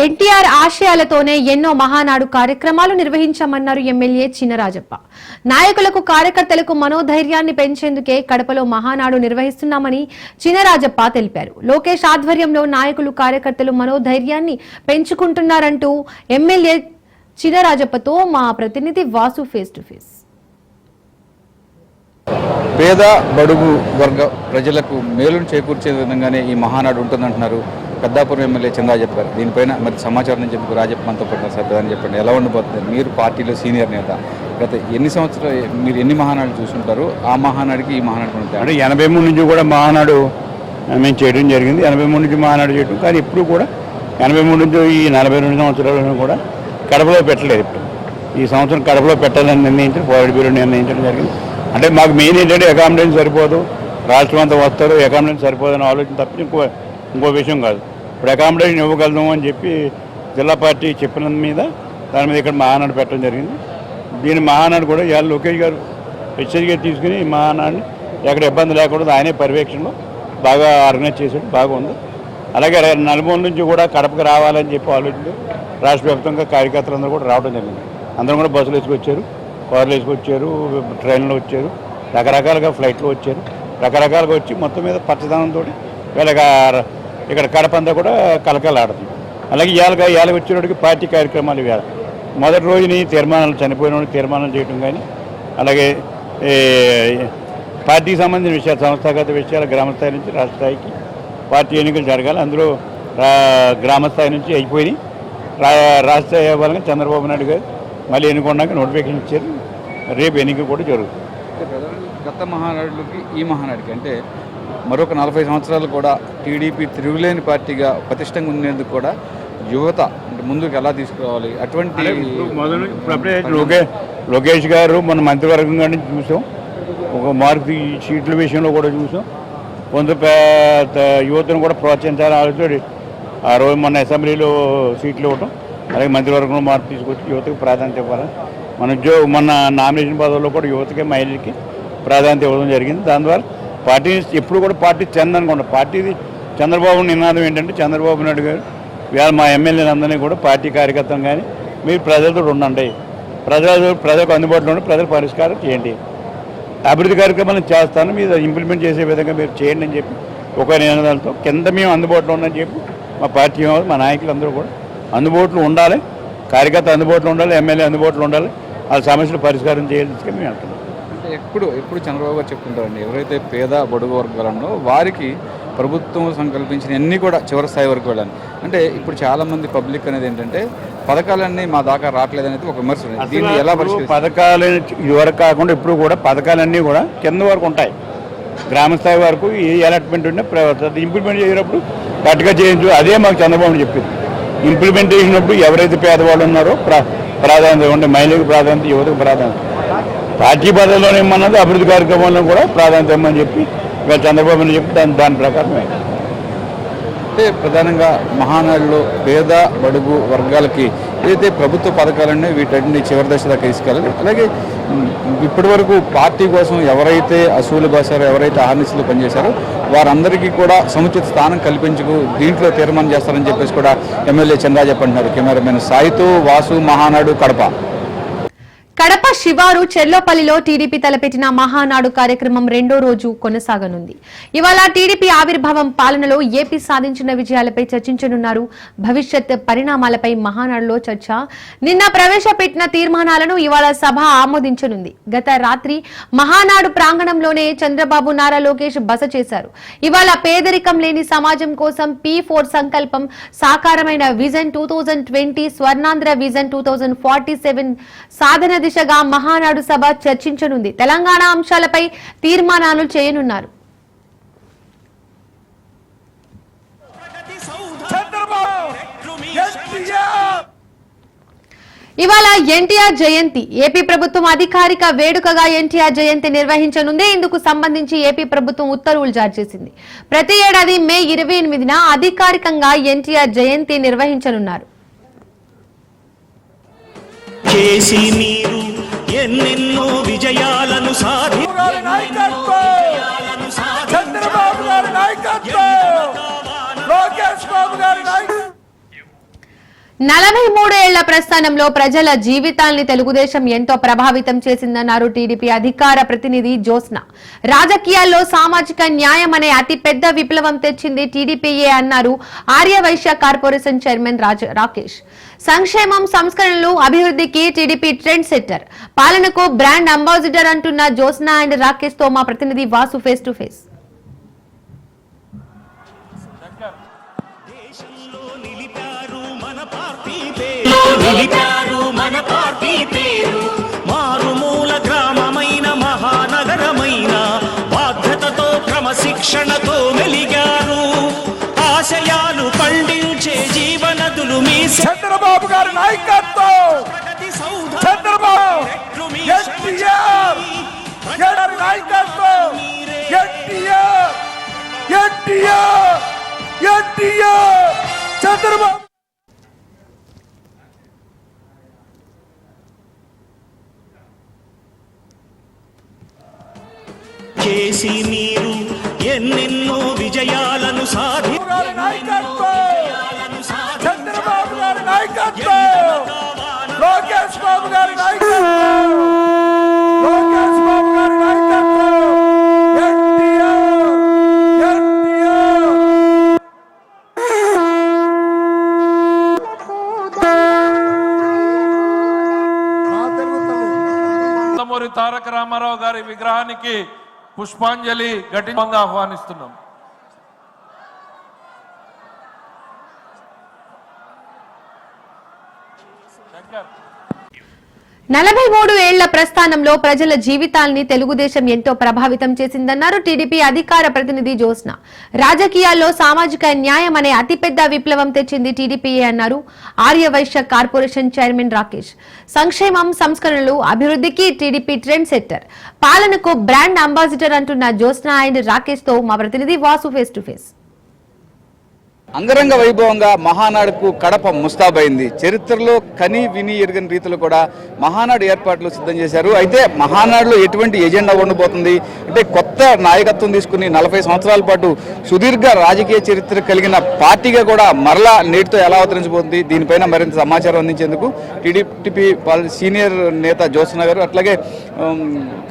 ఎన్టీఆర్ ఆశయాలతోనే ఎన్నో మహానాడు కార్యక్రమాలు నిర్వహించామన్నారు ఎమ్మెల్యే చినరాజప్ప. నాయకులకు కార్యకర్తలకు మనోధైర్యాన్ని పెంచేందుకే కడపలో మహానాడు నిర్వహిస్తున్నామని చినరాజప్ప తెలిపారు. లోకేష్ ఆధ్వర్యంలో నాయకులు కార్యకర్తలు మనోధైర్యాన్ని పెంచుకుంటున్నారంటూ ఎమ్మెల్యే చినరాజప్పతో మా ప్రతినిధి వాసు ఫేస్ టు ఫేస్. పేద బడుగు వర్గ ప్రజలకు మేలును చేకూర్చే విధంగానే ఈ మహానాడు ఉంటుందంటున్నారు పెద్దాపురం ఎమ్మెల్యే చినరాజప్ప గారు. దీనిపైన మరి సమాచారం నుంచి చెప్పి రాజప్ప మనతో పట్టిన సార్ ప్రధాని చెప్పండి, ఎలా ఉండబోతుంది? మీరు పార్టీలో సీనియర్ నేత, గత ఎన్ని సంవత్సరాలు మీరు ఎన్ని మహానాడు చూసుంటారు? ఆ మహానాడికి ఈ మహానాడు అంటే 83 నుంచి కూడా మహానాడు మేము చేయడం జరిగింది. 83 నుంచి మహానాడు చేయడం, కానీ ఇప్పుడు కూడా 83 నుంచి ఈ 42 సంవత్సరాలను కూడా కడపలో పెట్టలేదు. ఇప్పుడు ఈ సంవత్సరం కడపలో పెట్టాలని నిర్ణయించి పోరాడి బ్యూరో నిర్ణయించడం జరిగింది. అంటే మాకు మెయిన్ ఏంటంటే అకామిడేషన్ సరిపోదు, రాష్ట్రం అంతా వస్తారు, అకామిడేషన్ సరిపోదని ఆలోచన తప్పి ఇంకో విషయం కాదు. ఇప్పుడు అకామిడేషన్ ఇవ్వగలుగుతాము అని చెప్పి జిల్లా పార్టీ చెప్పిన మీద దాని మీద ఇక్కడ మహానాడు పెట్టడం జరిగింది. దీని మహానాడు కూడా ఇవాళ లోకేష్ గారు హెచ్చరిక తీసుకుని ఈ మహానాడిని ఎక్కడ ఇబ్బంది లేకుండా ఆయనే పర్యవేక్షణలో బాగా ఆర్గనైజ్ చేసాడు, బాగుంది. అలాగే నలుమూల నుంచి కూడా కడపకు రావాలని చెప్పి ఆలోచన రాష్ట్ర వ్యాప్తంగా కార్యకర్తలందరూ కూడా రావడం జరిగింది. అందరం కూడా బస్సులు వేసుకొచ్చారు, కార్లు వేసుకొచ్చారు, ట్రైన్లో వచ్చారు, రకరకాలుగా ఫ్లైట్లో వచ్చారు, రకరకాలుగా వచ్చి మొత్తం మీద పచ్చదనంతో వీళ్ళకి ఇక్కడ కడప అంతా కూడా కలకలాడుతుంది. అలాగే ఇవాళ వచ్చినప్పటికి పార్టీ కార్యక్రమాలు ఇవాళ మొదటి రోజుని తీర్మానాలు, చనిపోయిన వాళ్ళకి తీర్మానాలు చేయడం కానీ, అలాగే పార్టీకి సంబంధించిన విషయాలు, సంస్థాగత విషయాలు గ్రామస్థాయి నుంచి రాష్ట్ర స్థాయికి పార్టీ ఎన్నికలు జరగాలి. అందులో గ్రామస్థాయి నుంచి అయిపోయి రాష్ట్ర స్థాయి అవ్వాలని చంద్రబాబు నాయుడు గారు మళ్ళీ ఎన్నుకోవడానికి నోటిఫికేషన్ ఇచ్చారు. రేపు ఎన్నిక కూడా జరుగుతుంది. గత మహానాడుకి ఈ మహానాడికి అంటే మరొక 40 సంవత్సరాలు కూడా టీడీపీ తిరుగులేని పార్టీగా ప్రతిష్టంగా ఉండేందుకు కూడా యువత అంటే ముందుకు ఎలా తీసుకురావాలి? అటువంటి లోకేష్ గారు మన మంత్రివర్గం కానీ చూసాం, ఒక మార్పు సీట్ల విషయంలో కూడా చూసాం. కొంత యువతను కూడా ప్రోత్సహించాలని ఆలోచన ఆ రోజు మొన్న అసెంబ్లీలో సీట్లు ఇవ్వటం, అలాగే మంత్రివర్గంలో మార్పు తీసుకొచ్చి యువతకు ప్రాధాన్యత ఇవ్వాలని మొన్న నామినేషన్ పదవుల్లో కూడా యువతకి, మహిళలకి ప్రాధాన్యత ఇవ్వడం జరిగింది. దాని ద్వారా పార్టీ ఎప్పుడు కూడా పార్టీ చెందనుకోండి. పార్టీది చంద్రబాబు నినాదం ఏంటంటే చంద్రబాబు నాయుడు గారు ఇవాళ మా ఎమ్మెల్యేలందరినీ కూడా పార్టీ కార్యకర్తలు కానీ మీరు ప్రజలతో ఉండండి, ప్రజలకు అందుబాటులో ఉండి ప్రజల పరిష్కారం చేయండి, అభివృద్ధి కార్యక్రమాలను చేస్తాను, మీరు ఇంప్లిమెంట్ చేసే విధంగా మీరు చేయండి అని చెప్పి ఒక నినాదాలతో కింద మేము అందుబాటులో ఉండని చెప్పి మా పార్టీ మా నాయకులందరూ కూడా అందుబాటులో ఉండాలి, కార్యకర్త అందుబాటులో ఉండాలి, ఎమ్మెల్యే అందుబాటులో ఉండాలి, వాళ్ళ సమస్యలు పరిష్కారం చేయాల్సి మేము అంటున్నాం. అంటే ఎప్పుడు చంద్రబాబు గారు చెప్తుంటారండి, ఎవరైతే పేద బడుగు వర్గాలలో వారికి ప్రభుత్వం సంకల్పించిన అన్నీ కూడా చివరి స్థాయి వరకు వెళ్ళాలి. అంటే ఇప్పుడు చాలామంది పబ్లిక్ అనేది ఏంటంటే పథకాలన్నీ మా దాకా రావట్లేదు అనేది ఒక విమర్శ. దీన్ని ఎలా పథకాలు ఇదివరకు కాకుండా ఇప్పుడు కూడా పథకాలన్నీ కూడా కింద వరకు ఉంటాయి, గ్రామ స్థాయి వరకు ఏ అలాట్మెంట్ ఉంటే ఇంప్లిమెంట్ చేసినప్పుడు కరెక్ట్గా చేయించు. అదే మాకు చంద్రబాబు చెప్పింది. ఇంప్లిమెంట్ చేసినప్పుడు ఎవరైతే పేదవాళ్ళు ఉన్నారో ప్రాధాన్యత ఉంటే మహిళలకు ప్రాధాన్యత, యువతకు ప్రాధాన్యత, పార్టీ పదవిలో ఏమన్నది అభివృద్ధి కార్యక్రమాల్లో కూడా ప్రాధాన్యత ఇవ్వమని చెప్పి ఇవాళ చంద్రబాబుని చెప్పి దాని ప్రకారం అంటే ప్రధానంగా మహానాడులో పేద బడుగు వర్గాలకి ఏదైతే ప్రభుత్వ పథకాలన్నీ వీటన్నింటినీ చివరి దశ దాకా తీసుకెళ్ళాలి. అలాగే ఇప్పటి వరకు పార్టీ కోసం ఎవరైతే అసూలు బాసారో, ఎవరైతే ఆర్నిస్లో పనిచేశారో వారందరికీ కూడా సముచిత స్థానం కల్పించుకు దీంట్లో తీర్మానం చేస్తారని చెప్పేసి కూడా ఎమ్మెల్యే చినరాజప్ప అంటున్నారు. కెమెరామెన్ సాయితో వాసు, మహానాడు, కడప. కడప శివారు చెర్లోపల్లిలో టీడీపీ తలపెట్టిన మహానాడు కార్యక్రమం రెండో రోజు కొనసాగనుంది. ఇవాళ టీడీపీ ఆవిర్భావం, పాలనలో ఏపీ సాధించిన విజయాలపై చర్చించనున్నారు. భవిష్యత్ పరిణామాలపై మహానాడులో చర్చ. నిన్న ప్రవేశపెట్టిన తీర్మానాలను ఇవాళ సభ ఆమోదించనుంది. గత రాత్రి మహానాడు ప్రాంగణంలోనే చంద్రబాబు, నారా లోకేష్ బస చేశారు. ఇవాళ పేదరికం లేని సమాజం కోసం P4 సంకల్పం సాకారమైన విజన్ 2020, స్వర్ణాంధ్ర విజన్ 2047 సాధన దిశగా మహానాడు సభ చర్చించనుంది. తెలంగాణ అంశాలపై తీర్మానాలు చేయనున్నారు. ఇవాళ ఎన్టీఆర్ జయంతి. ఏపీ ప్రభుత్వం అధికారిక వేడుకగా ఎన్టీఆర్ జయంతి నిర్వహించనుంది. ఇందుకు సంబంధించి ఏపీ ప్రభుత్వం ఉత్తర్వులు జారీ చేసింది. ప్రతి ఏడాది మే 28న అధికారికంగా ఎన్టీఆర్ జయంతి నిర్వహించనున్నారు. చేసి మీరు ఎన్నెన్నో విజయాలను 43 ఏళ్ల ప్రస్థానంలో ప్రజల జీవితాల్ని తెలుగుదేశం ఎంతో ప్రభావితం చేసిందన్నారు టీడీపీ అధికార ప్రతినిధి జ్యోత్స్న. రాజకీయాల్లో సామాజిక న్యాయం అనే అతిపెద్ద విప్లవం తెచ్చింది టీడీపీయే అన్నారు ఆర్యవైశ్య కార్పొరేషన్ చైర్మన్ రాకేష్. సంక్షేమం, సంస్కరణలు, అభివృద్ధికి టీడీపీ ట్రెండ్ సెట్టర్, పాలనకు బ్రాండ్ అంబాసిడర్ అంటున్న జ్యోత్స్న అండ్ రాకేష్ తో మా ప్రతినిధి వాసు ఫేస్ టు ఫేస్. మన పార్టీ పేరు మారుమూల గ్రామమైన మహానగరమైన బాధ్యతతో క్రమశిక్షణతో మెలిగారు. ఆశయాలు పండించే జీవనదులు మీ చంద్రబాబు గారి నాయకత్వం, చంద్రబాబు ఎన్టీఆర్ గారి నాయకత్వం, ఎన్టీఆర్ చంద్రబాబు. చేసి మీరు ఎన్నెన్నో విజయాలను చంద్రబాబు గారి నాయకత్వం, లోకేష్ బాబు గారి నాయకత్వం, లోకేష్ బాబు గారి నాయకత్వం, నందమూరి తారక రామారావు గారి విగ్రహానికి పుష్పాంజలి ఘటితంగా ఆహ్వానిస్తున్నాం. 43 ఏళ్ల ప్రస్థానంలో ప్రజల జీవితాల్ని తెలుగుదేశం ఎంతో ప్రభావితం చేసిందన్నారు టీడీపీ అధికార ప్రతినిధి జ్యోత్స్న. రాజకీయాల్లో సామాజిక న్యాయం అనే అతిపెద్ద విప్లవం తెచ్చింది టీడీపీయే అన్నారు ఆర్యవైశ్య కార్పొరేషన్ చైర్మన్ రాకేష్. సంక్షేమం, సంస్కరణలు, అభివృద్ధికి టీడీపీ ట్రెండ్ సెట్టర్, పాలనకు బ్రాండ్ అంబాసిడర్ అంటున్న జ్యోత్స్న అండ్ రాకేష్ తో మా ప్రతినిధి వాసు ఫేస్ టు ఫేస్. అంగరంగ వైభవంగా మహానాడుకు కడప ముస్తాబైంది. చరిత్రలో కని విని ఎరుగని రీతిలో కూడా మహానాడు ఏర్పాట్లు సిద్ధం చేశారు. అయితే మహానాడులో ఎటువంటి ఎజెండా ఉండబోతుంది అంటే కొత్త నాయకత్వం తీసుకుని 40 సంవత్సరాల పాటు సుదీర్ఘ రాజకీయ చరిత్ర కలిగిన పార్టీగా కూడా మరలా నేటితో ఎలా అవతరించబోతుంది, దీనిపైన మరింత సమాచారం అందించేందుకు టీడీపీ సీనియర్ నేత జ్యోత్స్న గారు, అట్లాగే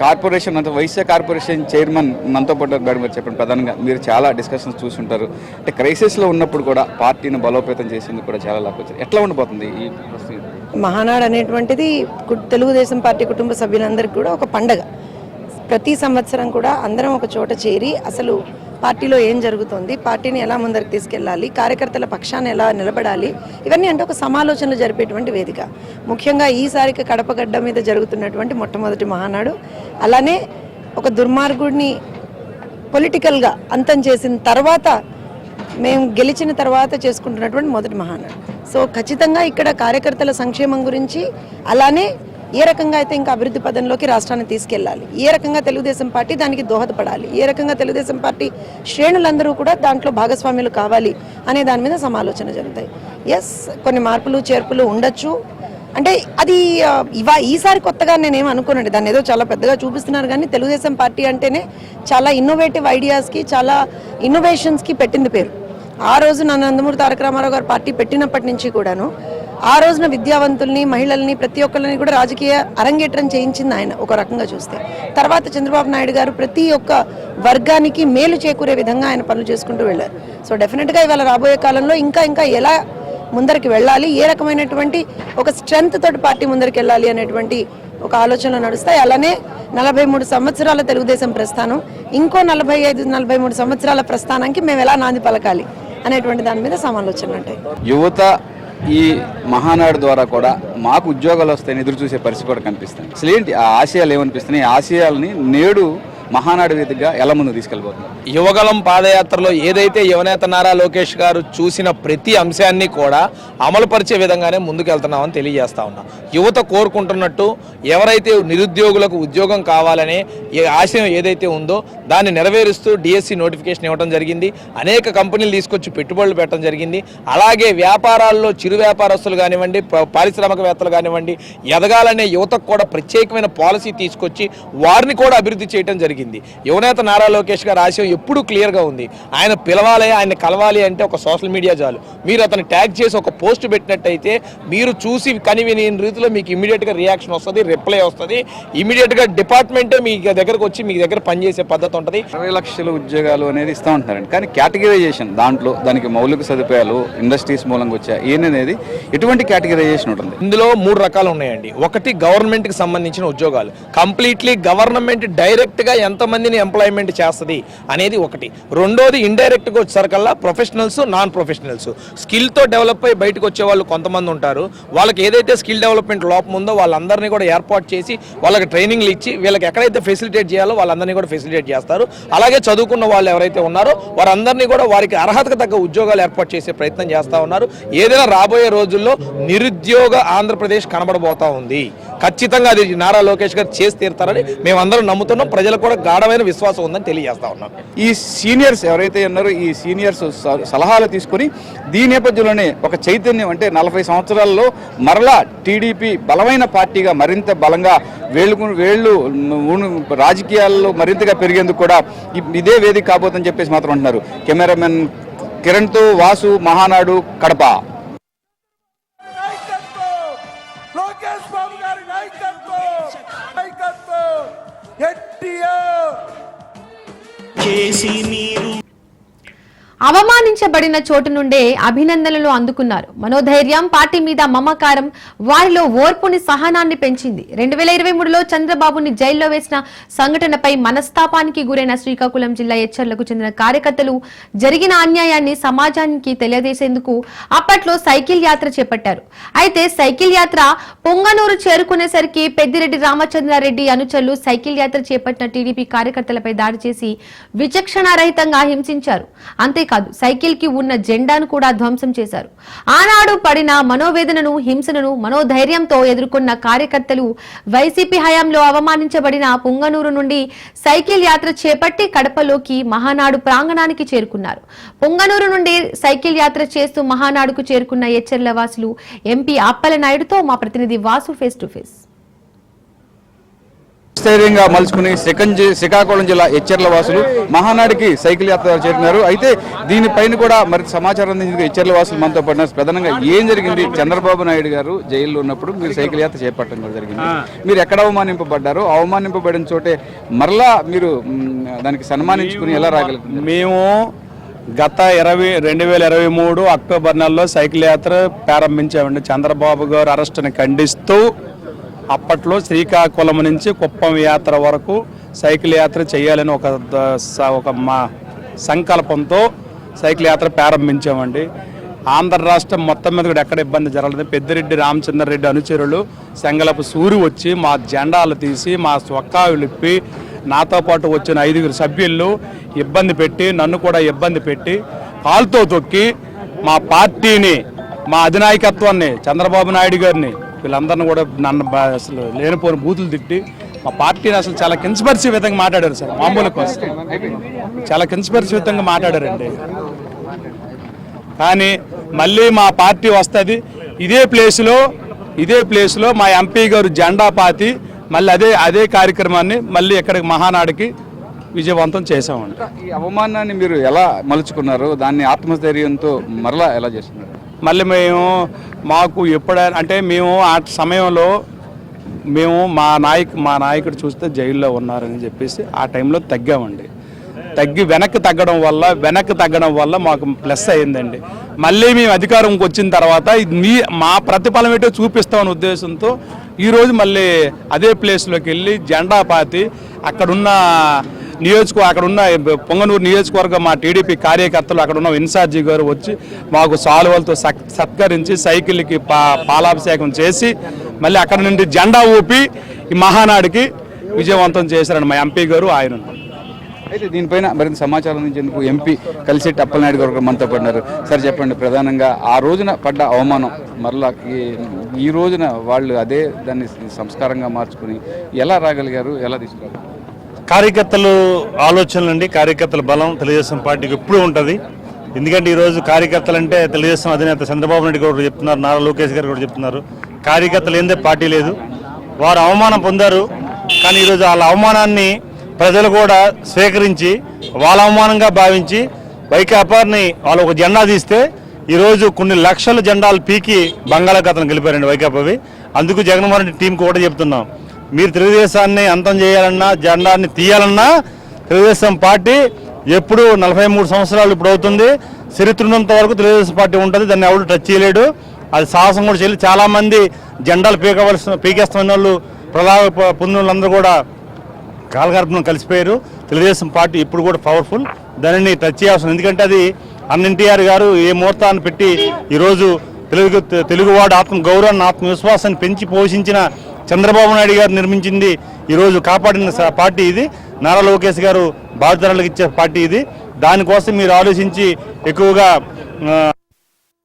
కార్పొరేషన్ వైశ్య కార్పొరేషన్ చైర్మన్ మనతో పాటు గారు చెప్పండి. ప్రధానంగా మీరు చాలా డిస్కషన్స్ చూస్తుంటారు, అంటే క్రైసిస్లో ఉన్నప్పుడు కూడా పార్టీని బలోపేతం చేసేందుకు కూడా చాలా లాభ వచ్చారు. ఎట్లా ఉండిపోతుంది ఈ పరిస్థితి? మహానాడు అనేటువంటిది తెలుగుదేశం పార్టీ కుటుంబ సభ్యులందరికీ కూడా ఒక పండగ. ప్రతి సంవత్సరం కూడా అందరం ఒక చోట చేరి అసలు పార్టీలో ఏం జరుగుతుంది, పార్టీని ఎలా ముందరికి తీసుకెళ్ళాలి, కార్యకర్తల పక్షాన్ని ఎలా నిలబడాలి, ఇవన్నీ అంటే ఒక సమాలోచనలు జరిపేటువంటి వేదిక. ముఖ్యంగా ఈసారికి కడపగడ్డ మీద జరుగుతున్నటువంటి మొట్టమొదటి మహానాడు, అలానే ఒక దుర్మార్గుడిని పొలిటికల్గా అంతం చేసిన తర్వాత మేము గెలిచిన తర్వాత చేసుకుంటున్నటువంటి మొదటి మహానాడు. సో ఖచ్చితంగా ఇక్కడ కార్యకర్తల సంక్షేమం గురించి, అలానే ఏ రకంగా అయితే ఇంకా అభివృద్ధి పదంలోకి రాష్ట్రాన్ని తీసుకెళ్లాలి, ఏ రకంగా తెలుగుదేశం పార్టీ దానికి దోహదపడాలి, ఏ రకంగా తెలుగుదేశం పార్టీ శ్రేణులందరూ కూడా దాంట్లో భాగస్వామ్యులు కావాలి అనే దాని మీద సమాలోచన జరుగుతాయి. ఎస్, కొన్ని మార్పులు చేర్పులు ఉండొచ్చు. అంటే అది ఈసారి కొత్తగా నేనేం అనుకోనండి, దాన్ని ఏదో చాలా పెద్దగా చూపిస్తున్నారు. కానీ తెలుగుదేశం పార్టీ అంటేనే చాలా ఇన్నోవేటివ్ ఐడియాస్కి, చాలా ఇన్నోవేషన్స్కి పెట్టింది పేరు. ఆ రోజు నందమూరి తారక రామారావు గారు పార్టీ పెట్టినప్పటి నుంచి కూడాను ఆ రోజున విద్యావంతుల్ని, మహిళల్ని, ప్రతి ఒక్కరిని కూడా రాజకీయ అరంగేట్రం చేయించింది ఆయన ఒక రకంగా చూస్తే. తర్వాత చంద్రబాబు నాయుడు గారు ప్రతి ఒక్క వర్గానికి మేలు చేకూరే విధంగా ఆయన పనులు చేసుకుంటూ వెళ్ళారు. సో డెఫినెట్గా ఇవాళ రాబోయే కాలంలో ఇంకా ఎలా ముందరికి వెళ్ళాలి, ఏ రకమైనటువంటి ఒక స్ట్రెంగ్త్ తోటి పార్టీ ముందరికి వెళ్ళాలి అనేటువంటి ఒక ఆలోచనలు నడుస్తాయి. అలానే 43 సంవత్సరాల తెలుగుదేశం ప్రస్థానం, ఇంకో 45-43 సంవత్సరాల ప్రస్థానానికి మేము ఎలా నాంది పలకాలి అనేటువంటి దాని మీద సమాలోచనలు ఉంటాయి. యువత ఈ మహానాడు ద్వారా కూడా మాకు ఉద్యోగాలు వస్తాయని ఎదురు చూసే పరిస్థితి కూడా కనిపిస్తుంది. అసలు ఏంటి ఆ ఆశయాలు ఏమనిపిస్తున్నాయి? ఈ ఆశయాలని నేడు మహానాడు వేదికగా ఎలా ముందు తీసుకెళ్ళిపోతుంది? యువగలం పాదయాత్రలో ఏదైతే యువనేత నారా లోకేష్ గారు చూసిన ప్రతి అంశాన్ని కూడా అమలుపరిచే విధంగానే ముందుకెళ్తున్నామని తెలియజేస్తా ఉన్నాం. యువత కోరుకుంటున్నట్టు ఎవరైతే నిరుద్యోగులకు ఉద్యోగం కావాలనే ఆశయం ఏదైతే ఉందో దాన్ని నెరవేరుస్తూ డిఎస్సి నోటిఫికేషన్ ఇవ్వడం జరిగింది. అనేక కంపెనీలు తీసుకొచ్చి పెట్టుబడులు పెట్టడం జరిగింది. అలాగే వ్యాపారాల్లో చిరు వ్యాపారస్తులు కానివ్వండి, పారిశ్రామికవేత్తలు కానివ్వండి, ఎదగాలనే యువతకు కూడా ప్రత్యేకమైన పాలసీ తీసుకొచ్చి వారిని కూడా అభివృద్ధి చేయడం జరిగింది. జరిగింది. యువనేత నారా లోకేష్ గారి ఆశయం ఎప్పుడూ క్లియర్గా ఉంది. ఆయన పిలవాలి, ఆయన కలవాలి అంటే ఒక సోషల్ మీడియా చాలు. మీరు అతను ట్యాగ్ చేసి ఒక పోస్ట్ పెట్టినట్టయితే మీరు చూసి కనివిని రీతిలో మీకు ఇమీడియట్గా రియాక్షన్ వస్తుంది, రిప్లై వస్తుంది. ఇమీడియట్గా డిపార్ట్మెంటే మీ దగ్గరకు వచ్చి మీ దగ్గర పనిచేసే పద్ధతి ఉంటుంది. 20 లక్షల ఉద్యోగాలు అనేది ఇస్తూ ఉంటున్నారండి. కానీ కేటగిరైజేషన్ దాంట్లో దానికి మౌలిక సదుపాయాలు ఇండస్ట్రీస్ మూలంగా వచ్చాయి అనేది ఎటువంటి కేటగిరైజేషన్ ఉంటుంది? ఇందులో 3 రకాలు ఉన్నాయండి. ఒకటి గవర్నమెంట్కి సంబంధించిన ఉద్యోగాలు, కంప్లీట్లీ గవర్నమెంట్ డైరెక్ట్గా ఎంతమందిని ఎంప్లాయ్మెంట్ చేస్తుంది అనేది ఒకటి. రెండోది ఇండైరెక్ట్గా వచ్చేసరికల్లా ప్రొఫెషనల్స్, నాన్ ప్రొఫెషనల్స్, స్కిల్తో డెవలప్ అయ్యి బయటకు వచ్చే వాళ్ళు కొంతమంది ఉంటారు. వాళ్ళకి ఏదైతే స్కిల్ డెవలప్మెంట్ లోపం ఉందో వాళ్ళందరినీ కూడా ఏర్పాటు చేసి వాళ్ళకి ట్రైనింగ్లు ఇచ్చి వీళ్ళకి ఎక్కడైతే ఫెసిలిటేట్ చేయాలో వాళ్ళందరినీ కూడా ఫెసిలిటేట్ చేస్తారు. అలాగే చదువుకున్న వాళ్ళు ఎవరైతే ఉన్నారో వారందరినీ కూడా వారికి అర్హతకు తగ్గ ఉద్యోగాలు ఏర్పాటు చేసే ప్రయత్నం చేస్తూ ఉన్నారు. ఏదైనా రాబోయే రోజుల్లో నిరుద్యోగ ఆంధ్రప్రదేశ్ కనబడబోతా ఉంది. ఖచ్చితంగా అది నారా లోకేష్ గారు చేసి తీరుతారని మేమందరం నమ్ముతున్నాం. ప్రజలకు కూడా గాఢమైన విశ్వాసం ఉందని తెలియజేస్తా ఉన్నాం. ఈ సీనియర్స్ ఎవరైతే ఉన్నారో ఈ సీనియర్స్ సలహాలు తీసుకుని దీని నేపథ్యంలోనే ఒక చైతన్యం అంటే 40 సంవత్సరాల్లో మరలా టీడీపీ బలమైన పార్టీగా మరింత బలంగా వేళ్ళు రాజకీయాల్లో మరింతగా పెరిగేందుకు కూడా ఇదే వేదిక కాబోతుందని చెప్పేసి మాత్రం అంటున్నారు. కెమెరామెన్ కిరణ్తో వాసు, మహానాడు, కడప. లోకేష్ బాబు గారి నాయకత్వం ఎన్టీఆర్ చేసి మీరు అవమానించబడిన చోటు నుండే అభినందనలు అందుకున్నారు. మనోధైర్యం, పార్టీ మీద మమకారం వారిలో ఓర్పుని, సహనాన్ని పెంచింది. 2023లో చంద్రబాబుని జైల్లో వేసిన సంఘటనపై మనస్తాపానికి గురైన శ్రీకాకుళం జిల్లా ఎచ్చర్లకు చెందిన కార్యకర్తలు జరిగిన అన్యాయాన్ని సమాజానికి తెలియజేసేందుకు అప్పట్లో సైకిల్ యాత్ర చేపట్టారు. అయితే సైకిల్ యాత్ర పొంగనూరు చేరుకునేసరికి పెద్దిరెడ్డి రామచంద్రారెడ్డి అనుచరులు సైకిల్ యాత్ర చేపట్టిన టీడీపీ కార్యకర్తలపై దాడి చేసి విచక్షణారహితంగా హింసించారు. అంతే కాదు, సైకిల్ కి ఉన్న జెండాను కూడా ధ్వంసం చేశారు. ఆనాడు పడిన మనోవేదనను, హింసను మనోధైర్యంతో ఎదుర్కొన్న కార్యకర్తలు వైసీపీ హయాంలో అవమానించబడిన పుంగనూరు నుండి సైకిల్ యాత్ర చేపట్టి కడపలోకి మహానాడు ప్రాంగణానికి చేరుకున్నారు. పుంగనూరు నుండి సైకిల్ యాత్ర చేస్తూ మహానాడుకు చేరుకున్న ఎచ్చర్ల వాసులు ఎంపీ అప్పలనాయుడుతో మా ప్రతినిధి వాసు ఫేస్ టు ఫేస్. స్థైర్యంగా మలుచుకుని శ్రీకాకుళం జిల్లా ఎచ్చర్ల వాసులు మహానాడికి సైకిల్ యాత్ర చేరుతున్నారు. అయితే దీనిపైన కూడా మరి సమాచారం అందించేందుకు ఎచ్చర్ల వాసులు మనతో పడినారు. ప్రధానంగా ఏం జరిగింది? చంద్రబాబు నాయుడు గారు జైల్లో ఉన్నప్పుడు మీరు సైకిల్ యాత్ర చేపట్టడం కూడా జరిగింది. మీరు ఎక్కడ అవమానింపబడ్డారు? అవమానింపబడిన చోటే మరలా మీరు దానికి సన్మానించుకుని ఎలా రాగలుగుతారు? మేము గత 2023 అక్టోబర్ నెలలో సైకిల్ యాత్ర ప్రారంభించామండి. చంద్రబాబు గారు అరెస్టుని ఖండిస్తూ అప్పట్లో శ్రీకాకుళం నుంచి కుప్పం యాత్ర వరకు సైకిల్ యాత్ర చేయాలని ఒక మా సంకల్పంతో సైకిల్ యాత్ర ప్రారంభించామండి. ఆంధ్ర రాష్ట్రం మొత్తం మీద కూడా ఎక్కడ ఇబ్బంది జరగలేదు. పెద్దిరెడ్డి రామచంద్రారెడ్డి అనుచరులు సెంగలపు సూరి వచ్చి మా జెండాలు తీసి మా స్వక్కాయులు ఇప్పి నాతో పాటు వచ్చిన 5 సభ్యులు ఇబ్బంది పెట్టి నన్ను కూడా ఇబ్బంది పెట్టి కాలుతో తొక్కి మా పార్టీని, మా అధినాయకత్వాన్ని, చంద్రబాబు నాయుడు గారిని వీళ్ళందరినీ కూడా నన్ను అసలు లేనిపోయిన బూతులు తిట్టి మా పార్టీని అసలు చాలా కించపరిచే విధంగా మాట్లాడారు సార్. మామూలు కోసం చాలా కించపరిచే విధంగా మాట్లాడారండి. కానీ మళ్ళీ మా పార్టీ వస్తుంది ఇదే ప్లేస్లో మా ఎంపీ గారు జెండా పాతి మళ్ళీ అదే కార్యక్రమాన్ని మళ్ళీ ఇక్కడికి మహానాడికి విజయవంతం చేసామండి. ఈ అవమానాన్ని మీరు ఎలా మలుచుకున్నారు? దాన్ని ఆత్మస్థైర్యంతో మరలా ఎలా చేస్తున్నారు? మళ్ళీ మాకు ఎప్పుడైనా అంటే మేము ఆ సమయంలో మా నాయకుడు చూస్తే జైల్లో ఉన్నారని చెప్పేసి ఆ టైంలో తగ్గామండి. వెనక్కి తగ్గడం వల్ల మాకు ప్లస్ అయిందండి. మళ్ళీ మేము అధికారంకి వచ్చిన తర్వాత మా ప్రతిఫలం ఏంటో చూపిస్తామనే ఉద్దేశంతో ఈరోజు మళ్ళీ అదే ప్లేస్లోకి వెళ్ళి జెండా పాతి అక్కడున్న పొంగనూరు నియోజకవర్గం మా టీడీపీ కార్యకర్తలు అక్కడున్న ఇన్ఛార్జి గారు వచ్చి మాకు సాల్వలతో సత్కరించి సైకిల్కి పాలాభిషేకం చేసి మళ్ళీ అక్కడ నుండి జెండా ఊపి ఈ మహానాడికి విజయవంతం చేశారండి మా ఎంపీ గారు ఆయన. అయితే దీనిపైన మరింత సమాచారం అందించేందుకు ఎంపీ కలిసెట్టి అప్పలనాయుడు గారు మనతో పడినారు. సార్ చెప్పండి, ప్రధానంగా ఆ రోజున పడ్డ అవమానం మరలా ఈ రోజున వాళ్ళు అదే దాన్ని సంస్కారంగా మార్చుకుని ఎలా రాగలిగారు, ఎలా తీసుకురారు? కార్యకర్తలు ఆలోచనలు అండి, కార్యకర్తల బలం తెలుగుదేశం పార్టీకి ఎప్పుడూ ఉంటుంది. ఎందుకంటే ఈరోజు కార్యకర్తలు అంటే తెలుగుదేశం అధినేత చంద్రబాబు నాయుడు గారు చెప్తున్నారు, నారా లోకేష్ గారు కూడా చెప్తున్నారు, కార్యకర్తలు ఏందే పార్టీ లేదు. వారు అవమానం పొందారు. కానీ ఈరోజు వాళ్ళ అవమానాన్ని ప్రజలు కూడా స్వీకరించి వాళ్ళ అవమానంగా భావించి వైకాపాని వాళ్ళు ఒక జెండా తీస్తే ఈరోజు కొన్ని లక్షల జెండాలు పీకి బంగాళాఖాతం గెలిపారండి వైకాపావి. అందుకు జగన్మోహన్ రెడ్డి టీంకి కూడా చెప్తున్నాం, మీరు తెలుగుదేశాన్ని అంతం చేయాలన్నా జెండాన్ని తీయాలన్నా తెలుగుదేశం పార్టీ ఎప్పుడు 43 సంవత్సరాలు ఇప్పుడు అవుతుంది, చరిత్ర ఉన్నంత వరకు తెలుగుదేశం పార్టీ ఉంటుంది, దాన్ని ఎవరు టచ్ చేయలేడు, అది సాహసం కూడా చేయలేదు. చాలామంది జెండాలు పీకేస్తున్న వాళ్ళు ప్రలాభ పొందిన వాళ్ళందరూ కూడా కాలగర్భం కలిసిపోయారు. తెలుగుదేశం పార్టీ ఇప్పుడు కూడా పవర్ఫుల్, దానిని టచ్ చేయాల్సింది. ఎందుకంటే అది అన్న ఎన్టీఆర్ గారు ఏ ముహూర్తాన్ని పెట్టి ఈరోజు తెలుగువాడు ఆత్మ గౌరవాన్ని ఆత్మవిశ్వాసాన్ని పెంచి పోషించిన చంద్రబాబు నాయుడు గారు నిర్మించింది, ఈరోజు కాపాడిన పార్టీ ఇది. నారా లోకేష్ గారు బాధితులకు ఇచ్చే పార్టీ ఇది. దానికోసం మీరు ఆలోచించి ఎక్కువగా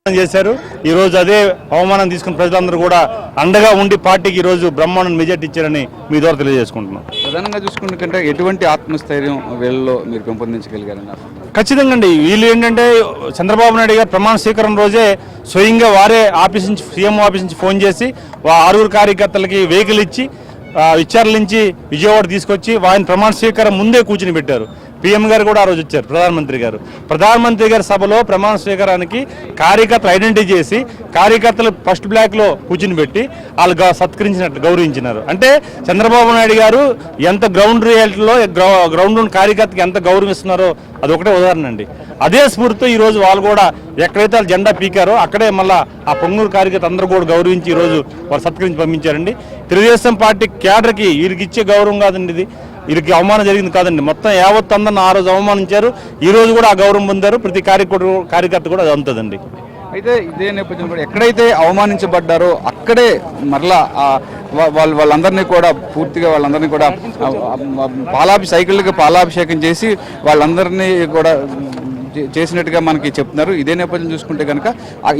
చేశారు. ఈరోజు అదే అవమానం తీసుకున్న ప్రజలందరూ కూడా అండగా ఉండి పార్టీకి ఈరోజు బ్రహ్మాండం మెజార్టీ ఇచ్చారని మీ ద్వారా తెలియజేసుకుంటున్నాం. ప్రధానంగా చూసుకుంటే ఎటువంటి ఆత్మస్థైర్యం వీళ్ళలో మీరు పెంపొందించగలిగారన్నారు? ఖచ్చితంగా అండి. వీళ్ళు ఏంటంటే చంద్రబాబు నాయుడు గారు ప్రమాణ స్వీకారం రోజే స్వయంగా వారే ఆఫీస్ నుంచి సీఎం ఆఫీస్ నుంచి ఫోన్ చేసి 6 కార్యకర్తలకి వెహికల్ ఇచ్చి విచారణ నుంచి విజయవాడ తీసుకొచ్చి వారిని ప్రమాణ స్వీకారం ముందే కూర్చుని పెట్టారు. పీఎం గారు కూడా ఆ రోజు వచ్చారు. ప్రధానమంత్రి గారి సభలో ప్రమాణ స్వీకారానికి కార్యకర్తలు ఐడెంటిఫై చేసి కార్యకర్తలు ఫస్ట్ బ్లాక్లో కూర్చుని పెట్టి వాళ్ళు సత్కరించినట్టు గౌరవించినారు. అంటే చంద్రబాబు నాయుడు గారు ఎంత గ్రౌండ్ రియాలిటీలో గ్రౌండ్ కార్యకర్తకి ఎంత గౌరవిస్తున్నారో అదొకటే ఉదాహరణ అండి. అదే స్ఫూర్తితో ఈరోజు వాళ్ళు కూడా ఎక్కడైతే వాళ్ళు జెండా పీకారో అక్కడే మళ్ళీ ఆ పొంగూరు కార్యకర్త అందరూ కూడా గౌరవించి ఈరోజు వాళ్ళు సత్కరించి పంపించారండి. తెలుగుదేశం పార్టీ క్యాడర్కి వీరికి ఇచ్చే గౌరవం కాదండి, ఇది వీరికి అవమానం జరిగింది కాదండి. మొత్తం యావత్ అందరిని ఆ రోజు అవమానించారు, ఈ రోజు కూడా ఆ గౌరవం పొందారు. ప్రతి కార్యకర్త కూడా అది అందుతుందండి. అయితే ఇదే నేపథ్యంలో కూడా ఎక్కడైతే అవమానించబడ్డారో అక్కడే మరలా వాళ్ళందరినీ కూడా పూర్తిగా వాళ్ళందరినీ కూడా సైకిళ్ళకి పాలాభిషేకం చేసి వాళ్ళందరినీ కూడా చేసినట్టుగా మనకి చెప్తున్నారు. ఇదే నేపథ్యం చూసుకుంటే కనుక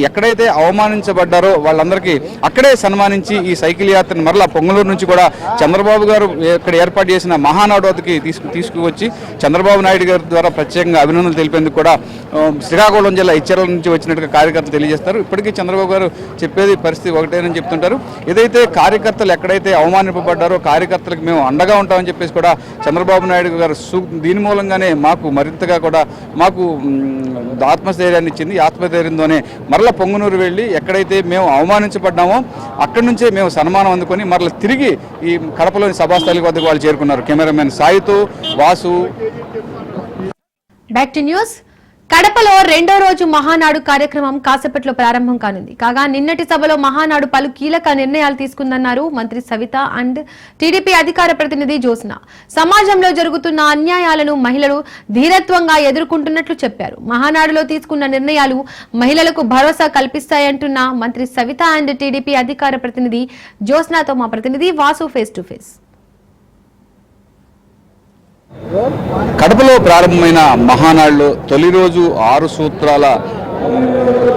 ఎక్కడైతే అవమానించబడ్డారో వాళ్ళందరికీ అక్కడే సన్మానించి ఈ సైకిల్ యాత్రను మరలా పొంగలూరు నుంచి కూడా చంద్రబాబు గారు ఇక్కడ ఏర్పాటు చేసిన మహానాడుకి తీసుకువచ్చి చంద్రబాబు నాయుడు గారి ద్వారా ప్రత్యేకంగా అభినందనలు తెలిపేందుకు కూడా శ్రీకాకుళం జిల్లా ఇచ్చర్ల నుంచి వచ్చినట్టుగా కార్యకర్తలు తెలియజేస్తారు. ఇప్పటికీ చంద్రబాబు గారు చెప్పేది పరిస్థితి ఒకటేనని చెప్తుంటారు. ఏదైతే కార్యకర్తలు ఎక్కడైతే అవమానింపబడ్డారో కార్యకర్తలకు మేము అండగా ఉంటామని చెప్పేసి కూడా చంద్రబాబు నాయుడు గారు దీని మూలంగానే మాకు మరింతగా కూడా మాకు ఆత్మస్థైర్యాన్ని ఇచ్చింది. ఆత్మధైర్యంతోనే మరలా పొంగనూరు వెళ్ళి ఎక్కడైతే మేము అవమానించబడ్డామో అక్కడి నుంచే మేము సన్మానం అందుకొని మరలా తిరిగి ఈ కడపలోని సభాస్థలి వద్దకు వాళ్ళు చేరుకున్నారు. కెమెరామెన్ సాయితో వాసు. Back to news. కడపలో 2వ రోజు మహానాడు కార్యక్రమం కాసేపట్లో ప్రారంభం కానుంది. కాగా నిన్నటి సభలో మహానాడు పలు కీలక నిర్ణయాలు తీసుకుందన్నారు మంత్రి సవిత అండ్ టీడీపీ అధికార ప్రతినిధి జ్యోత్స్న. సమాజంలో జరుగుతున్న అన్యాయాలను మహిళలు ధీరత్వంగా ఎదుర్కొంటున్నట్లు చెప్పారు. మహానాడులో తీసుకున్న నిర్ణయాలు మహిళలకు భరోసా కల్పిస్తాయంటున్న మంత్రి సవిత అండ్ టీడీపీ అధికార ప్రతినిధి జ్యోత్స్నతో మా ప్రతినిధి వాసు ఫేస్ టు ఫేస్. కడపలో ప్రారంభమైన మహానాడులో తొలి రోజు 6 సూత్రాల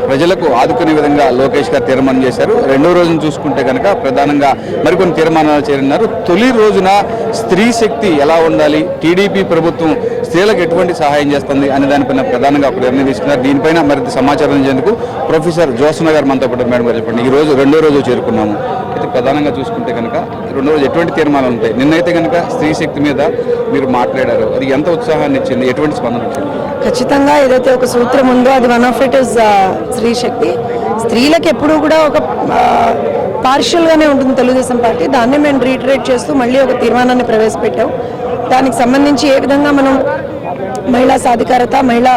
ప్రజలకు ఆదుకునే విధంగా లోకేష్ గారు తీర్మానం చేశారు. 2వ రోజును చూసుకుంటే కనుక ప్రధానంగా మరికొన్ని తీర్మానాలు చేరినారు. తొలి రోజున స్త్రీ శక్తి ఎలా ఉండాలి, టీడీపీ ప్రభుత్వం స్త్రీలకు ఎటువంటి సహాయం చేస్తుంది అనే దానిపైన ప్రధానంగా ఒక నిర్ణయం తీసుకున్నారు. దీనిపైన మరింత సమాచారం ఇచ్చేందుకు ప్రొఫెసర్ జ్యోత్స్న గారు మనతో పాటు మేడం గారు చెప్పండి. ఈరోజు 2వ రోజు చేరుకున్నాము. అయితే ప్రధానంగా చూసుకుంటే కనుక 2వ రోజు ఎటువంటి తీర్మానాలు ఉంటాయి? నిన్నైతే కనుక స్త్రీ శక్తి మీద మీరు మాట్లాడారు, అది ఎంత ఉత్సాహాన్ని ఇచ్చింది, ఎటువంటి స్పందన వచ్చింది? ఖచ్చితంగా ఏదైతే ఒక సూత్రం ఉందో అది వన్ ఆఫ్ ఇట్ ఇస్ స్త్రీ శక్తి. స్త్రీలకు ఎప్పుడూ కూడా ఒక పార్షియల్గానే ఉంటుంది తెలుగుదేశం పార్టీ. దాన్ని మేము రీటరేట్ చేస్తూ మళ్ళీ ఒక తీర్మానాన్ని ప్రవేశపెట్టాం. దానికి సంబంధించి ఏ విధంగా మనం మహిళా సాధికారత, మహిళా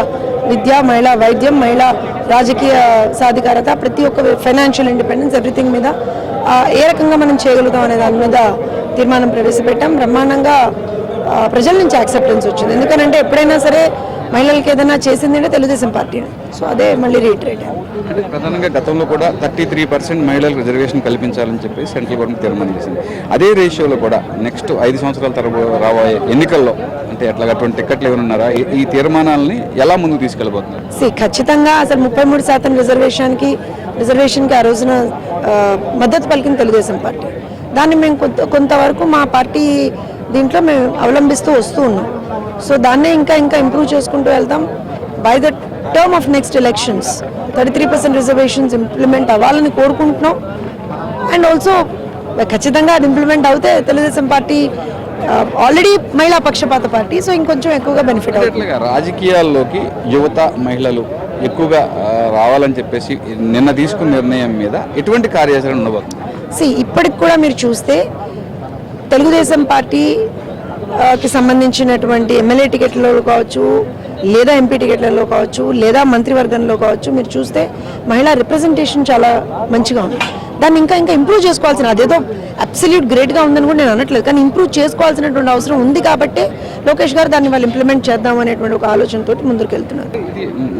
విద్య, మహిళా వైద్యం, మహిళా రాజకీయ సాధికారత, ప్రతి ఒక్క ఫైనాన్షియల్ ఇండిపెండెన్స్, ఎవ్రీథింగ్ మీద ఏ రకంగా మనం చేయగలుగుతాం అనే దాని మీద తీర్మానం ప్రవేశపెట్టాం. బ్రహ్మాండంగా ప్రజల నుంచి యాక్సెప్టెన్స్ వచ్చింది. ఎందుకంటే ఎప్పుడైనా సరే మహిళలకు ఏదైనా చేసిందంటే తెలుగుదేశం పార్టీ. సో అదే మళ్ళీ రీటరేట్. అంటే ప్రధానంగా గతంలో కూడా 33% మహిళలకు రిజర్వేషన్ కల్పించాలని చెప్పి సెంట్రల్ గవర్నమెంట్ తీర్మానం చేసింది. అదే రేషియోలో కూడా నెక్స్ట్ 5 సంవత్సరాల తర్వాత రాబోయే ఎన్నికల్లో అంటే ఎట్లా అటువంటి టికెట్లు ఏమైనా ఉన్నారా? ఈ తీర్మానాలని ఎలా ముందుకు తీసుకెళ్ళబోతున్నారు? ఖచ్చితంగా అసలు 33% రిజర్వేషన్కి ఆ రోజున మద్దతు పలికిన తెలుగుదేశం పార్టీ. దాన్ని మేము కొంతవరకు మా పార్టీ దీంట్లో మేము అవలంబిస్తూ వస్తూ ఉన్నాం. సో దాన్నే ఇంకా ఇంప్రూవ్ చేసుకుంటూ వెళ్తాం. By the term of next elections 33% reservations implement అవ్వాలని కోరుకుంటున్నాం. అండ్ ఆల్సో ఖచ్చితంగా అది ఇంప్లిమెంట్ అవుతే తెలుగుదేశం పార్టీ ఆల్రెడీ మహిళా పక్షపాత పార్టీ, సో ఇంకొంచెం ఎక్కువగా బెనిఫిట్ అవుతుంది. ఇట్లాగా రాజకీయాల్లోకి యువత మహిళలు ఎక్కువగా రావాలని చెప్పేసి నిన్న తీసుకున్న నిర్ణయం మీద ఎటువంటి కార్యాచరణ ఉండబోతుంది? ఇప్పటికి కూడా మీరు చూస్తే తెలుగుదేశం పార్టీ కి సంబంధించినటువంటి ఎమ్మెల్యే టికెట్లలో కావచ్చు, లేదా ఎంపీ టికెట్లలో కావచ్చు, లేదా మంత్రివర్గంలో కావచ్చు, మీరు చూస్తే మహిళా రిప్రజెంటేషన్ చాలా మంచిగా ఉంది. దాన్ని ఇంకా ఇంప్రూవ్ చేసుకోవాల్సిన, అదేదో అబ్సల్యూట్ గ్రేట్గా ఉందని కూడా నేను అనట్లేదు, కానీ ఇంప్రూవ్ చేసుకోవాల్సినటువంటి అవసరం ఉంది కాబట్టి లోకేష్ గారు దాన్ని వాళ్ళు ఇంప్లిమెంట్ చేద్దాం అనేటువంటి ఒక ఆలోచనతో ముందుకు వెళ్తున్నారు.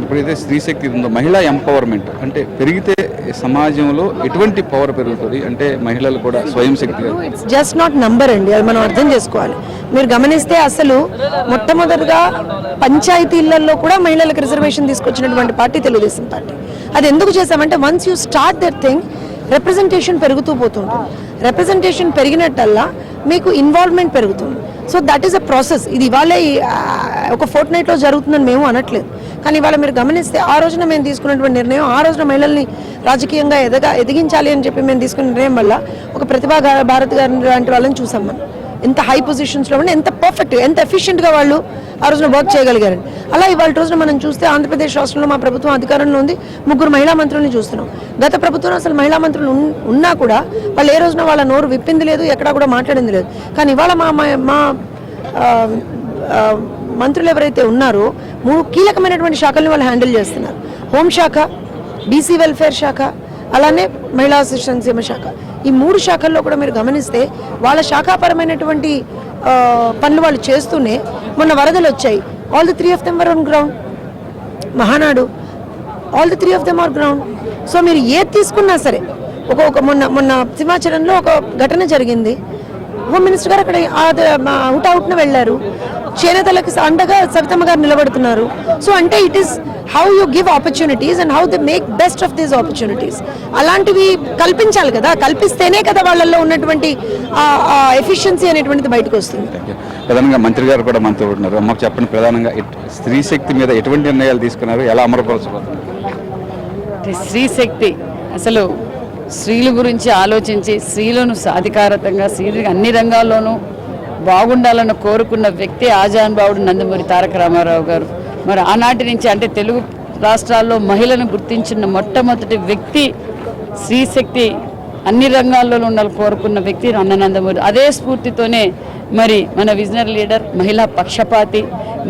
ఇప్పుడైతే స్త్రీ శక్తి ఉందో, మహిళా ఎంపవర్మెంట్ అంటే పెరిగితే సమాజంలో ఎటువంటి పవర్ పెరుగుతుంది అంటే మహిళలు కూడా స్వయం శక్తి. ఇట్స్ జస్ట్ నాట్ నంబర్ అండి, అది మనం అర్థం చేసుకోవాలి. మీరు గమనిస్తే అసలు మొట్టమొదటిగా పంచాయతీలలో కూడా మహిళలకు రిజర్వేషన్ తీసుకొచ్చినటువంటి పార్టీ తెలుగుదేశం పార్టీ. అది ఎందుకు చేశామంటే once you start that thing representation పెరుగుతూ పోతుంటుంది. రిప్రజెంటేషన్ పెరిగినట్టల్లా మీకు ఇన్వాల్వ్మెంట్ పెరుగుతుంది. So that is a process. ఇది ఇవాళ ఒక ఫోర్ట్ నైట్లో జరుగుతుందని మేము అనట్లేదు, కానీ ఇవాళ మీరు గమనిస్తే ఆ రోజున మేము తీసుకున్నటువంటి నిర్ణయం, ఆ రోజున మహిళల్ని రాజకీయంగా ఎదిగించాలి అని చెప్పి మేము తీసుకున్న నిర్ణయం వల్ల ఒక ప్రతిభా భారత్ గారి లాంటి వాళ్ళని చూసాం. మనం ఎంత హై పొజిషన్స్లో ఉండి ఎంత పర్ఫెక్ట్, ఎంత ఎఫిషియెంట్గా వాళ్ళు ఆ రోజున వర్క్ చేయగలిగారు. అలా ఇవాళ రోజున మనం చూస్తే ఆంధ్రప్రదేశ్ రాష్ట్రంలో మా ప్రభుత్వం అధికారంలో ఉంది, 3 మహిళా మంత్రుల్ని చూస్తున్నాం. గత ప్రభుత్వం అసలు మహిళా మంత్రులు ఉన్నా కూడా వాళ్ళు ఏ రోజున వాళ్ళ నోరు విప్పింది లేదు, ఎక్కడా కూడా మాట్లాడింది లేదు. కానీ ఇవాళ మా మంత్రులు ఎవరైతే ఉన్నారో 3 కీలకమైనటువంటి శాఖల్ని వాళ్ళు హ్యాండిల్ చేస్తున్నారు. హోంశాఖ, బీసీ వెల్ఫేర్ శాఖ, అలానే మహిళా సంక్షేమ శాఖ. ఈ 3 శాఖల్లో కూడా మీరు గమనిస్తే వాళ్ళ శాఖాపరమైనటువంటి పనులు వాళ్ళు చేస్తూనే మొన్న వరదలు వచ్చాయి. All the 3 of them were on ground. Mahanadu, all the 3 of them are ground. So మీరు ఏది తీసుకున్నా సరే, మొన్న సింహాచలంలో ఒక ఘటన జరిగింది, హోమ్ మినిస్టర్ గారు అక్కడ అవుట్న వెళ్ళారు, చేనేతలకు అండగా సవితమ్మ గారు నిలబడుతున్నారు. సో అంటే it is how you give opportunities and how they make best of these opportunities. అలాంటివి కల్పించాలి కదా, కల్పిస్తేనే కదా వాళ్ళల్లో ఉన్నటువంటి ఎఫిషియన్సీ అనేటువంటిది బయటకు వస్తుంది. ప్రధానంగా మంత్రి గారు కూడా మనతో ఉన్నారు. మాకు చెప్పండి, ప్రధానంగా స్త్రీ శక్తి మీద ఎటువంటి నిర్ణయాలు తీసుకున్నారు, ఎలా అమలుపరచబోతున్నారు? స్త్రీ శక్తి అసలు స్త్రీల గురించి ఆలోచించి స్త్రీలను సాధికారతంగా స్త్రీలకు అన్ని రంగాల్లోనూ బాగుండాలని కోరుకున్న వ్యక్తి ఆజానుభావుడు నందమూరి తారక రామారావు గారు. మరి ఆనాటి నుంచి అంటే తెలుగు రాష్ట్రాల్లో మహిళను గుర్తించిన మొట్టమొదటి వ్యక్తి, స్త్రీ శక్తి అన్ని రంగాల్లోనూ ఉండాలని కోరుకున్న వ్యక్తి నందమూరి. అదే స్ఫూర్తితోనే మరి మన విజనరీ లీడర్, మహిళా పక్షపాతి,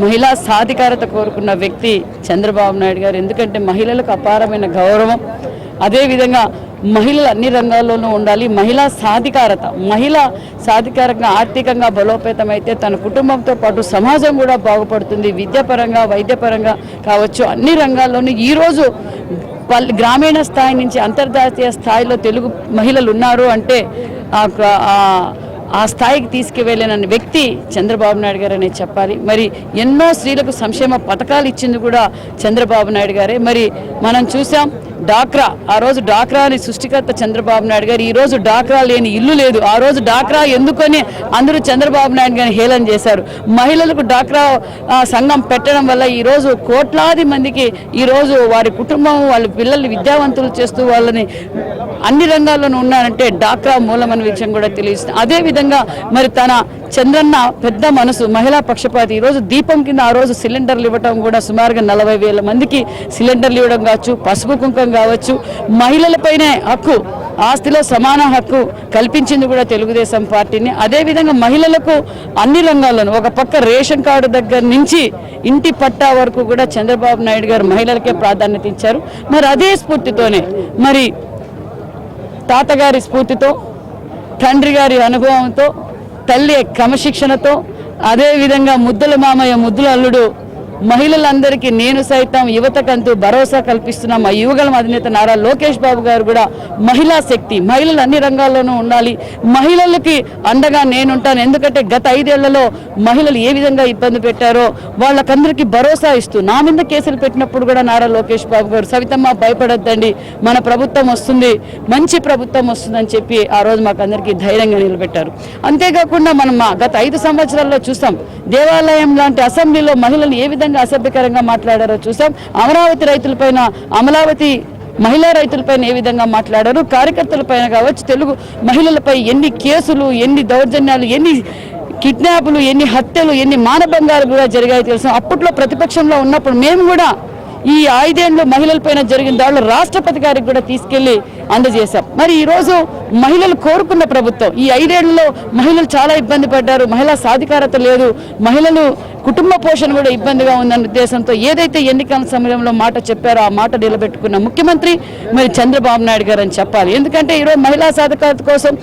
మహిళా సాధికారత కోరుకున్న వ్యక్తి చంద్రబాబు నాయుడు గారు. ఎందుకంటే మహిళలకు అపారమైన గౌరవం, అదేవిధంగా మహిళలు అన్ని రంగాల్లోనూ ఉండాలి. మహిళా సాధికారంగా ఆర్థికంగా బలోపేతమైతే తన కుటుంబంతో పాటు సమాజం కూడా బాగుపడుతుంది. విద్యాపరంగా, వైద్యపరంగా కావచ్చు, అన్ని రంగాల్లోనూ ఈరోజు గ్రామీణ స్థాయి నుంచి అంతర్జాతీయ స్థాయిలో తెలుగు మహిళలు ఉన్నారు అంటే ఆ స్థాయికి తీసుకువెళ్ళిన వ్యక్తి చంద్రబాబు నాయుడు గారు అనే చెప్పాలి. మరి ఎన్నో స్త్రీలకు సంక్షేమ పథకాలు ఇచ్చింది కూడా చంద్రబాబు నాయుడు గారే. మరి మనం చూసాం డాక్రా, ఆ రోజు డాక్రాని సృష్టికర్త చంద్రబాబు నాయుడు గారు. ఈరోజు డాక్రా లేని ఇల్లు లేదు. ఆ రోజు డాక్రా ఎందుకని అందరూ చంద్రబాబు నాయుడు గారిని హేళన చేశారు. మహిళలకు డాక్రా సంఘం పెట్టడం వల్ల ఈరోజు కోట్లాది మందికి ఈరోజు వారి కుటుంబం, వాళ్ళ పిల్లల్ని విద్యావంతులు చేస్తూ వాళ్ళని అన్ని రంగాల్లోనూ ఉన్నారంటే డాక్రా మూలమన్న విషయం కూడా తెలియజేస్తుంది. అదేవిధంగా మరి తన చంద్రన్న పెద్ద మనసు, మహిళా పక్షపాతి. ఈరోజు దీపం కింద ఆ రోజు సిలిండర్లు ఇవ్వడం కూడా సుమారుగా 40,000 మందికి సిలిండర్లు ఇవ్వడం కావచ్చు, పసుపు కుంకం కావచ్చు, మహిళలపైనే హక్కు, ఆస్తిలో సమాన హక్కు కల్పించింది కూడా తెలుగుదేశం పార్టీని. అదేవిధంగా మహిళలకు అన్ని రంగాల్లోనూ ఒక పక్క రేషన్ కార్డు దగ్గర నుంచి ఇంటి పట్టా వరకు కూడా చంద్రబాబు నాయుడు గారు మహిళలకే ప్రాధాన్యత ఇచ్చారు. మరి అదే స్ఫూర్తితోనే, మరి తాతగారి స్ఫూర్తితో, తండ్రి గారి అనుభవంతో, తల్లి క్రమశిక్షణతో, అదేవిధంగా ముద్దుల మామయ్య ముద్దుల అల్లుడు మహిళలందరికీ నేను సైతం యువతకంటూ భరోసా కల్పిస్తున్నాం. ఆ యువగలం అధినేత నారా లోకేష్ బాబు గారు కూడా మహిళా శక్తి, మహిళలు అన్ని రంగాల్లోనూ ఉండాలి, మహిళలకి అండగా నేనుంటాను. ఎందుకంటే గత 5 ఏళ్లలో మహిళలు ఏ విధంగా ఇబ్బంది పెట్టారో వాళ్ళకందరికీ భరోసా ఇస్తూ నా మీద కేసులు పెట్టినప్పుడు కూడా నారా లోకేష్ బాబు గారు సవితమ్మ భయపడొద్దండి, మన ప్రభుత్వం వస్తుంది, మంచి ప్రభుత్వం వస్తుందని చెప్పి ఆ రోజు మాకు అందరికీ ధైర్యంగా నిలబెట్టారు. అంతేకాకుండా మనం గత 5 సంవత్సరాల్లో చూసాం, దేవాలయం లాంటి అసెంబ్లీలో మహిళలు ఏ విధంగా అసభ్యకరంగా మాట్లాడారో చూసాం. అమరావతి రైతులపైన, అమరావతి మహిళా రైతులపైన ఏ విధంగా మాట్లాడారు, కార్యకర్తలపైన కావచ్చు, తెలుగు మహిళలపై ఎన్ని కేసులు, ఎన్ని దౌర్జన్యాలు, ఎన్ని కిడ్నాపులు, ఎన్ని హత్యలు, ఎన్ని మానభంగాలు కూడా జరిగాయి తెలుసు. అప్పట్లో ప్రతిపక్షంలో ఉన్నప్పుడు మేము కూడా ఈ 5 ఏళ్ళు మహిళలపైన జరిగిన దాడులు రాష్ట్రపతి గారికి కూడా తీసుకెళ్లి అందజేశాం. మరి ఈరోజు మహిళలు కోరుకున్న ప్రభుత్వం, ఈ 5 ఏళ్లలో మహిళలు చాలా ఇబ్బంది పడ్డారు, మహిళా సాధికారత లేదు, మహిళలు కుటుంబ పోషణ కూడా ఇబ్బందిగా ఉందన్న ఉద్దేశంతో ఏదైతే ఎన్నికల సమయంలో మాట చెప్పారో ఆ మాట నిలబెట్టుకున్న ముఖ్యమంత్రి మరి చంద్రబాబు నాయుడు గారు అని చెప్పాలి. ఎందుకంటే ఈరోజు మహిళా సాధికారత కోసం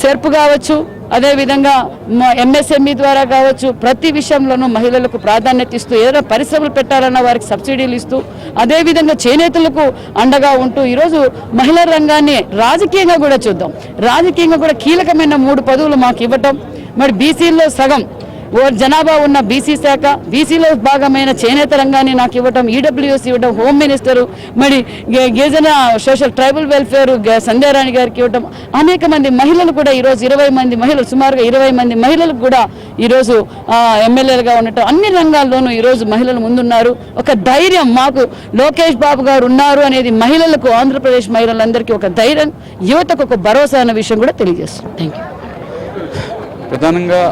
సెర్పు కావచ్చు, అదేవిధంగా ఎంఎస్ఎంఈ ద్వారా కావచ్చు, ప్రతి విషయంలోనూ మహిళలకు ప్రాధాన్యత ఇస్తూ, ఏదైనా పరిశ్రమలు పెట్టాలన్న వారికి సబ్సిడీలు ఇస్తూ, అదేవిధంగా చేనేతలకు అండగా ఉంటూ ఈరోజు మహిళా రంగాన్ని రాజకీయంగా కూడా చూద్దాం, రాజకీయంగా కూడా కీలకమైన 3 పదవులు మాకు ఇవ్వటం, మరి బీసీల్లో సగం జనాభా ఉన్న బీసీ శాఖ, బీసీలో భాగమైన చేనేత రంగాన్ని నాకు ఇవ్వటం, ఈడబ్ల్యూఎస్ ఇవ్వడం, హోమ్ మినిస్టరు, మరి గిరిజన సోషల్ ట్రైబల్ వెల్ఫేర్ సంధ్యారాణి గారికి ఇవ్వటం, అనేక మంది మహిళలు కూడా ఈరోజు 20 మంది మహిళలు, సుమారుగా 20 మంది మహిళలకు కూడా ఈరోజు ఎమ్మెల్యేలుగా ఉండటం, అన్ని రంగాల్లోనూ ఈరోజు మహిళలు ముందున్నారు. ఒక ధైర్యం మాకు లోకేష్ బాబు గారు ఉన్నారు అనేది మహిళలకు, ఆంధ్రప్రదేశ్ మహిళలందరికీ ఒక ధైర్యం, యువతకు ఒక భరోసా అన్న విషయం కూడా తెలియజేస్తుంది. Thank you. ప్రధానంగా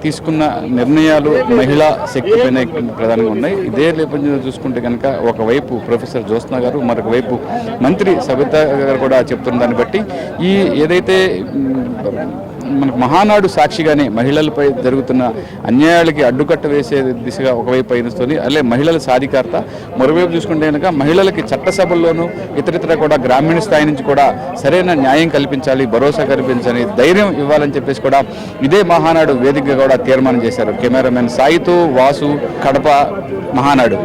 తీసుకున్న నిర్ణయాలు మహిళా శక్తి పైన ప్రధానంగా ఉన్నాయి. ఇదే నేపథ్యంలో చూసుకుంటే కనుక ఒకవైపు ప్రొఫెసర్ జ్యోత్స్న గారు, మరొక వైపు మంత్రి సబితా గారు కూడా చెప్తున్న దాన్ని బట్టి ఈ ఏదైతే మనకు మహానాడు సాక్షిగానే మహిళలపై జరుగుతున్న అన్యాయాలకి అడ్డుకట్ట వేసే దిశగా ఒకవైపు పయనిస్తుంది. అలాగే మహిళల సాధికారత, మరోవైపు చూసుకుంటే కనుక మహిళలకి చట్టసభల్లోనూ ఇతరితర కూడా గ్రామీణ స్థాయి నుంచి కూడా సరైన న్యాయం కల్పించాలి, భరోసా కల్పించాలి, ధైర్యం ఇవ్వాలని చెప్పేసి కూడా ఇదే మహానాడు వేదికగా కూడా తీర్మానం చేశారు. కెమెరామెన్ సాయితో వాసు, కడప, మహానాడు.